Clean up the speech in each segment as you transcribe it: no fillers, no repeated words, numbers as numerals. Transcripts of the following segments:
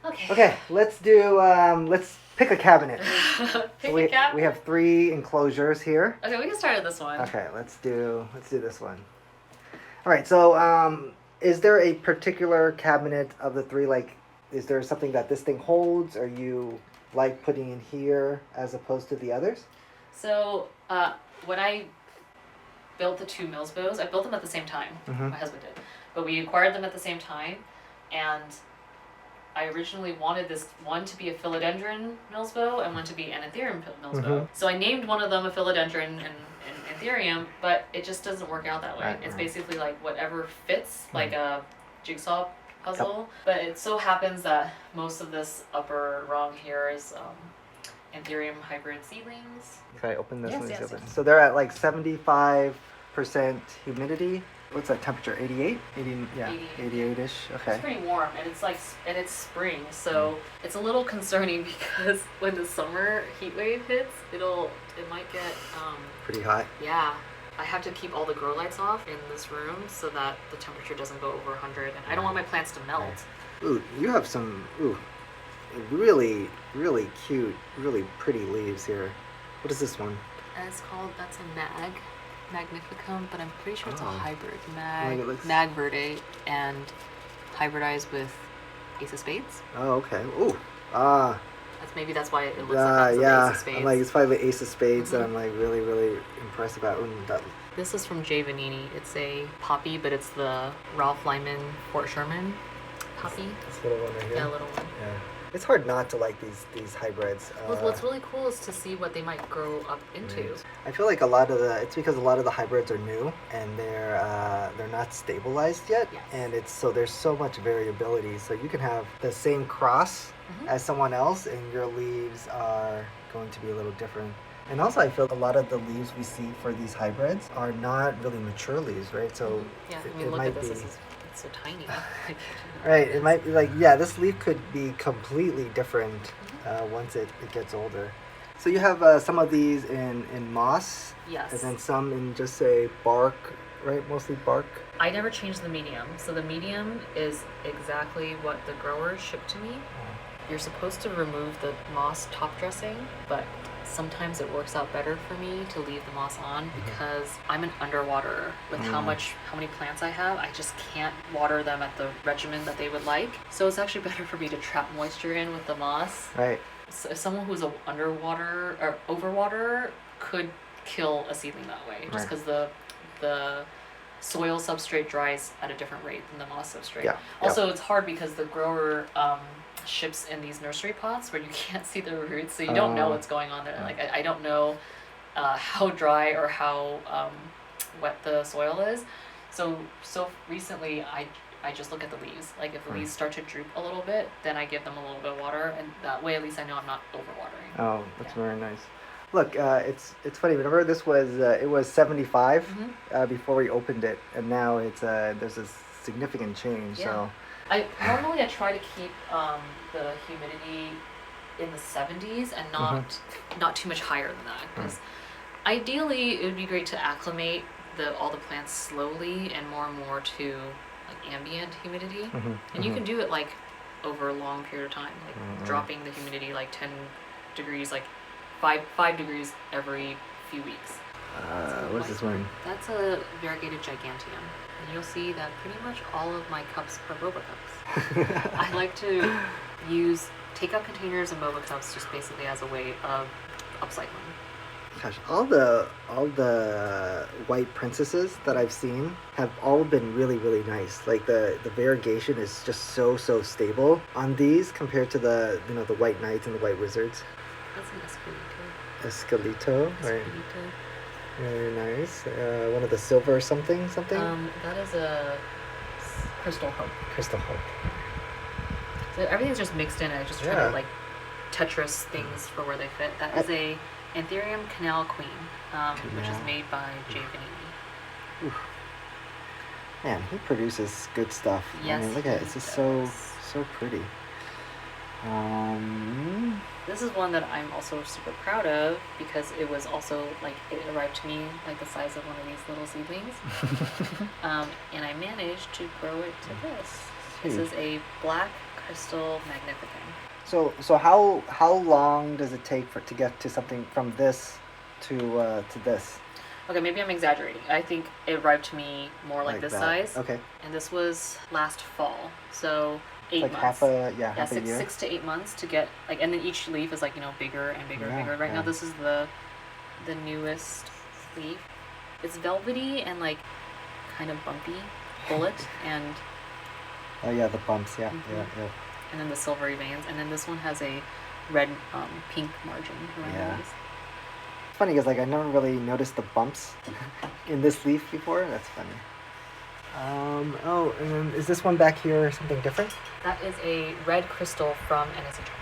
Okay, let's do, let's pick a cabinet. Pick a cabinet? We have 3 enclosures here. Okay, we can start at this one. Okay, let's do this one. All right, so is there a particular cabinet of the 3, like, is there something that this thing holds, or you like putting in here as opposed to the others? So, when I built the 2 MILSBOs, I built them at the same time. My husband did. But we acquired them at the same time, and I originally wanted this one to be a philodendron MILSBO and one to be an anthurium MILSBO. So I named one of them a philodendron and anthurium, but it just doesn't work out that way. Right, it's right. basically like whatever fits, like a jigsaw puzzle. But it so happens that most of this upper rung here is anthurium hybrid seedlings. Okay, open this one. Yes. So they're at like 75% humidity. What's that temperature? 88? 80, yeah, 88-ish. Okay. It's pretty warm, and it's spring, so it's a little concerning because when the summer heat wave hits, it might get Pretty hot. Yeah, I have to keep all the grow lights off in this room so that the temperature doesn't go over 100, and I don't want my plants to melt. Ooh, you have some really, really cute, really pretty leaves here. What is this one? That's a Magnificum, but I'm pretty sure it's a hybrid. Mag Verde, and hybridized with Ace of Spades. Oh, okay. Ooh. That's why it looks like that's the Ace of Spades. I'm like, it's probably the Ace of Spades that I'm like really, really impressed about. This is from J. Vanini. It's a poppy, but it's the Ralph Lyman Fort Sherman poppy. This little one right here. Yeah, little one. Yeah. It's hard not to like these hybrids. What's really cool is to see what they might grow up into. Right. I feel like it's because a lot of the hybrids are new and they're not stabilized yet, Yes. and there's so much variability. So you can have the same cross as someone else, and your leaves are going to be a little different. And also, I feel a lot of the leaves we see for these hybrids are not really mature leaves, right? So look at this. It's so tiny. Right, it might be like, this leaf could be completely different once it gets older. So you have some of these in moss? Yes. And then some in just say bark, right? Mostly bark? I never changed the medium. So the medium is exactly what the growers shipped to me. You're supposed to remove the moss top dressing, but sometimes it works out better for me to leave the moss on because I'm an underwaterer with how many plants I have. I just can't water them at the regimen that they would like. So it's actually better for me to trap moisture in with the moss. Right. So someone who's an underwater or overwaterer could kill a seedling that way, just because the soil substrate dries at a different rate than the moss substrate. Yeah. Also, it's hard because the grower ships in these nursery pots where you can't see the roots, so you don't know what's going on there. Like I don't know how dry or how wet the soil is. So recently I just look at the leaves. Like if the leaves start to droop a little bit, then I give them a little bit of water, and that way at least I know I'm not overwatering. Oh, that's very nice. Look, it's funny. Remember, this was it was 75 before we opened it, and now it's there's a significant change. Yeah. So I try to keep the humidity in the 70s and not too much higher than that, because ideally it would be great to acclimate all the plants slowly and more to like ambient humidity, and you can do it like over a long period of time, like dropping the humidity like 10 degrees, like 5 degrees every few weeks. What's this one? That's a variegated giganteum. And you'll see that pretty much all of my cups are boba cups. I like to use takeout containers and boba cups just basically as a way of upcycling. Gosh, all the white princesses that I've seen have all been really, really nice. Like the variegation is just so stable on these compared to the the white knights and the white wizards. That's an Escalito. Escalito, right? Very nice. One of the silver something. That is a Crystal Hope. Crystal Hope. So everything's just mixed in. I just try to like Tetris things for where they fit. That is a Anthurium Canal Queen, which is made by J. Vanini. Oof. Man, he produces good stuff. Yes, I mean, look at it. It's just so pretty. This is one that I'm also super proud of because it was also like it arrived to me like the size of one of these little seedlings, and I managed to grow it to this. This is a black crystal magnificent. So how long does it take to get to something from this to this? Okay, maybe I'm exaggerating. I think it arrived to me more like this that. size. Okay. And this was last fall, so 8 Like months. half a year. 6 to 8 months to get like, and then each leaf is like bigger and bigger and bigger. Right now, this is the newest leaf. It's velvety and like kind of bumpy, bullet, and Oh yeah, the bumps. Yeah, yeah. and then the silvery veins, and then this one has a red pink margin around the leaves. It's funny because like I never really noticed the bumps in this leaf before. That's funny. Oh, and then is this one back here something different? That is a red crystal from NSC Tropicals.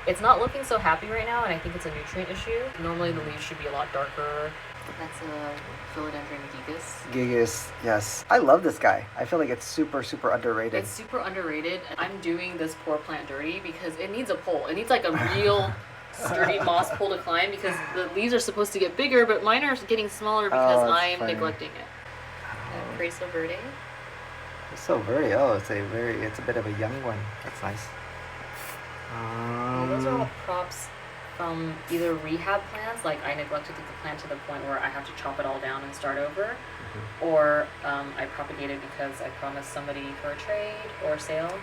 It's not looking so happy right now, and I think it's a nutrient issue. Normally the leaves should be a lot darker. That's a philodendron gigas. Gigas, yes. I love this guy. I feel like it's super underrated. It's super underrated. I'm doing this poor plant dirty because it needs a pole. It needs like a real sturdy moss pole to climb because the leaves are supposed to get bigger, but mine are getting smaller because I'm neglecting it. Preso Verde. Preso Verde. Oh, it's a bit of a young one. That's nice. Those are all props from either rehab plants, like I neglected the plant to the point where I have to chop it all down and start over, or I propagated because I promised somebody for a trade or sale.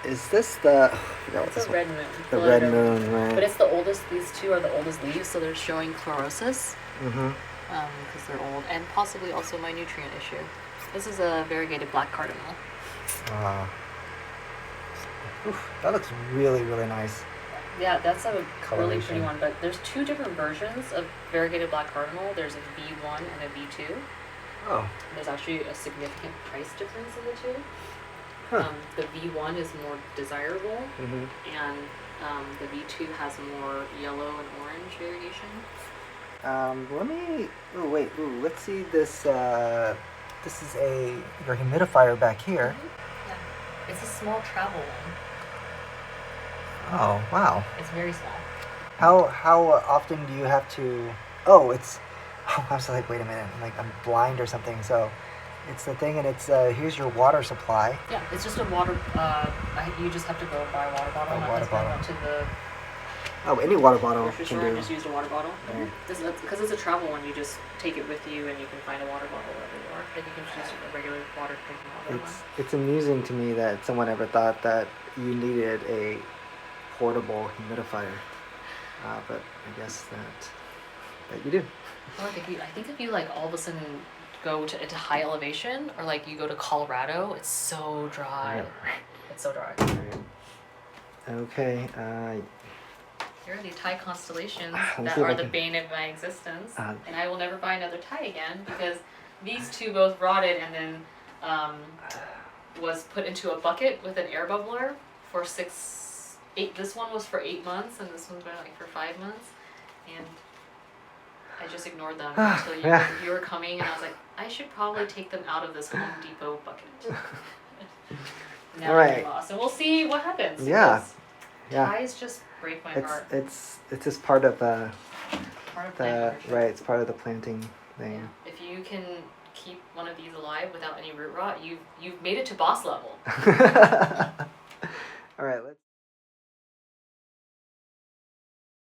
Is this the? It's a red moon. The red moon, right? But it's the oldest. These two are the oldest leaves, so they're showing chlorosis. Because they're old, and possibly also my nutrient issue. This is a variegated black cardinal. That looks really nice. Yeah, that's a really pretty one, but there's two different versions of variegated black cardinal. There's a V1 and a V2. Oh. There's actually a significant price difference in the two. Huh. The V1 is more desirable, and the V2 has more yellow and orange variegation. Let's see this. This is your humidifier back here. Yeah. It's a small travel one. Oh, wow. It's very small. How often do you have to... I was like, wait a minute, I'm blind or something, so it's the thing, and it's, here's your water supply. Yeah, it's just a water, you just have to go buy a water bottle. Went to the any water bottle grocery can store and do. just used a water bottle. Because it's a travel one, you just take it with you and you can find a water bottle wherever you are. And you can just use a regular drinking water. It's amusing to me that someone ever thought that you needed a portable humidifier, but I guess that you do. Well, I think if you like all of a sudden go into high elevation, or like you go to Colorado, it's so dry. Yeah. It's so dry. Okay. Here are the Thai constellations Let's that see if are I the can- bane of my existence, and I will never buy another Thai again because these two both rotted and then was put into a bucket with an air bubbler for 8. This one was for 8 months, and this one's been like for 5 months, and I just ignored them until you were coming, and I was like, I should probably take them out of this Home Depot bucket. Now they're lost, and we'll see what happens. Yeah. Ties just break my heart. It's just part of Part of plant ownership. It's part of the planting thing. Yeah. If you can keep one of these alive without any root rot, you've made it to boss level. All right, let's